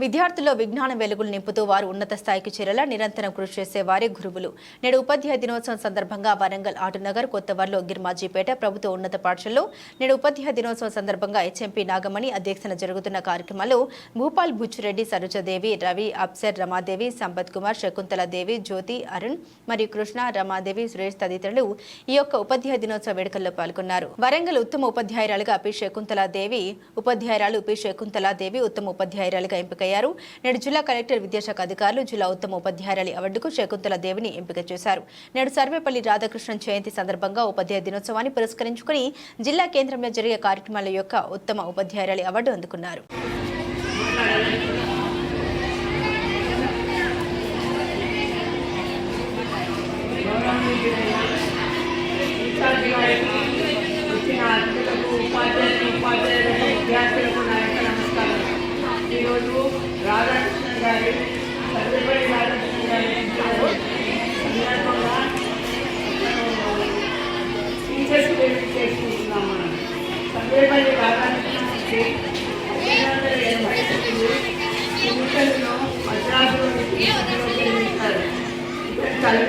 విద్యార్థుల్లో విజ్ఞానం వెలుగులు నింపుతూ వారు ఉన్నత స్థాయికి చేరేలా నిరంతరం కృషి చేసే వారే గురువులు. నేడు ఉపాధ్యాయ దినోత్సవం సందర్భంగా వరంగల్ ఆటనగర్ కొత్తవర్లో గిర్మాజీపేట ప్రభుత్వ ఉన్నత పాఠశాలలో నేడు ఉపాధ్యాయ దినోత్సవం సందర్భంగా హెచ్ఎంపీ నాగమణి అధ్యక్షతన జరుగుతున్న కార్యక్రమంలో భూపాల్ బుచ్చిరెడ్డి, సరోజదేవి, రవి, అప్సర్, రమాదేవి, సంపత్ కుమార్, శకుంతలాదేవి, జ్యోతి, అరుణ్ మరియు కృష్ణ, రమాదేవి, సురేష్ తదితరులు ఈ యొక్క ఉపాధ్యాయ దినోత్సవ వేడుకల్లో పాల్గొన్నారు. వరంగల్ ఉత్తమ ఉపాధ్యాయురాలుగా పి శకుంతలాదేవి, ఉత్తమ ఉపాధ్యాయురాలుగా ఎంపిక నేడు జిల్లా కలెక్టర్ విద్యాశాఖ అధికారులు జిల్లా ఉత్తమ ఉపాధ్యాయురాలి అవార్డుకు శకుంతలాదేవిని ఎంపిక చేశారు. నేడు సర్వేపల్లి రాధాకృష్ణన్ జయంతి సందర్భంగా ఉపాధ్యాయ దినోత్సవాన్ని పురస్కరించుకుని జిల్లా కేంద్రంలో జరిగే కార్యక్రమాల యొక్క ఉత్తమ ఉపాధ్యాయురాలి అవార్డు అందుకున్నారు. ఈరోజు రాధాకృష్ణన్ గారి సర్వేపల్లి రాధాకృష్ణన్ గారి సందర్భంగా టీచర్స్ పెళ్లి చేసుకుంటున్నాం. మనం సర్వేపల్లి రాధాకృష్ణన్కి 1980 ఎన్నికల్లో మద్రాసులోని జన్మించారు. తల్లి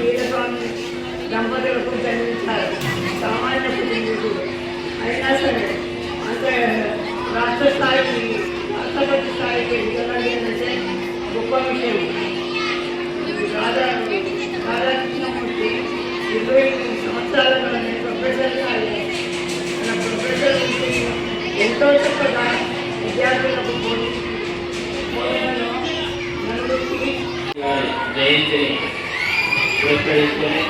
వీరస్వామి దంపతులకు జన్మించారు. సామాన్య కుటుంబీకుడు అయినా సరే అంటే రాష్ట్ర స్థాయికి రాష్ట్రపతి స్థాయికి ఎదగాలి అంటే గొప్ప విషయం. రాధాకృష్ణమూర్తి 23 సంవత్సరాలలోనే ప్రొఫెసర్గా అయ్యారు. తన ప్రొఫెసర్ ఎంతో చక్కగా విద్యార్థులకు బోధనలో నలుగురికి జయంతిని పురస్కరించుకొని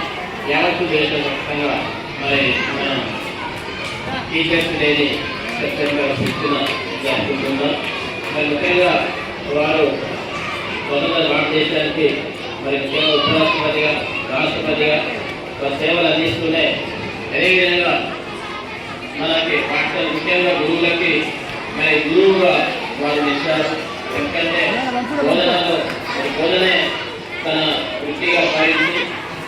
యావత్తు దేశవ్యాప్తంగా మరి మనం టీచర్స్ డేని సెప్టెంబర్ 6న జరుపుకుంటున్నాం. మరి ముఖ్యంగా వారు స్వతంత్ర భారతదేశానికి మరి ముఖ్యంగా ఉపరాష్ట్రపతిగా, రాష్ట్రపతిగా వారి సేవలు అందిస్తూనే అదేవిధంగా మనకి పాఠశాల ముఖ్యంగా గురువులకి మరి గురువుగా వారు నిలిచారు. ఎందుకంటే బోధనలో బోధనే తన వృత్తిగా భావించి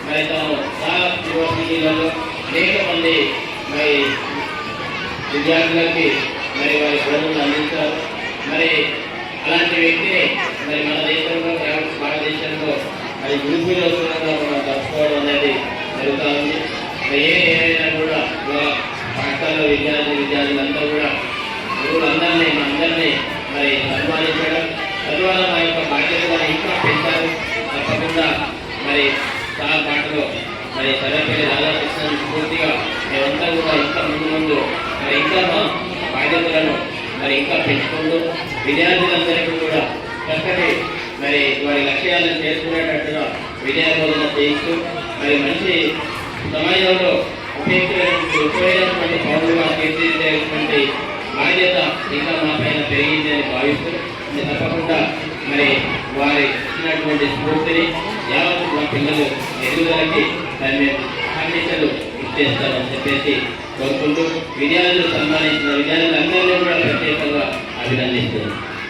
మరి తను చాలా యూనివర్సిటీలలో అనేక మంది మరి విద్యార్థులకి మరి వారి బోధనలు అందించారు. మరి అలాంటి వ్యక్తిని మరి మన దేశంలో, భారతదేశంలో మరి గురుకులోత్సవంగా మనం జరుపుకోవడం అనేది జరుగుతూ ఉంది. మరి ఏమైనా కూడా పాఠశాలలో విద్యార్థులందరూ కూడా గురువులందరినీ మనందరినీ మరి సన్మానించడం, తద్వారా మా యొక్క బాధ్యతలను ఇంకా పెంచారు. తప్పకుండా మరి చాలా పాటలో మరి సర్వేపల్లి రాధాకృష్ణన్ పూర్తిగా మేమంతా కూడా ఇంకా ముందు మరి ఇంకా మా బాధ్యతలను మరి ఇంకా పెంచుకుంటూ విద్యార్థులందరికీ కూడా చక్కటి మరి వారి లక్ష్యాలను చేరుకునేటట్టుగా విద్యా బోధన చేయిస్తూ మరి మంచి సమాజంలో ఉపయోగమైనటువంటి పౌరులుగా తీర్చిదిద్దేటువంటి బాధ్యత ఇంకా మా పైన పెరిగింది అని భావిస్తూ తప్పకుండా మరి వారి ఇచ్చినటువంటి స్ఫూర్తిని యావత్తు మా పిల్లలు ఎదుగుదలకి దాన్ని మేము ఖండితలు ఇచ్చేస్తామని చెప్పేసి కోరుకుంటూ విద్యార్థులు సన్మానించిన విద్యార్థులందరినీ కూడా ప్రత్యేకంగా అభినందిస్తున్నాం.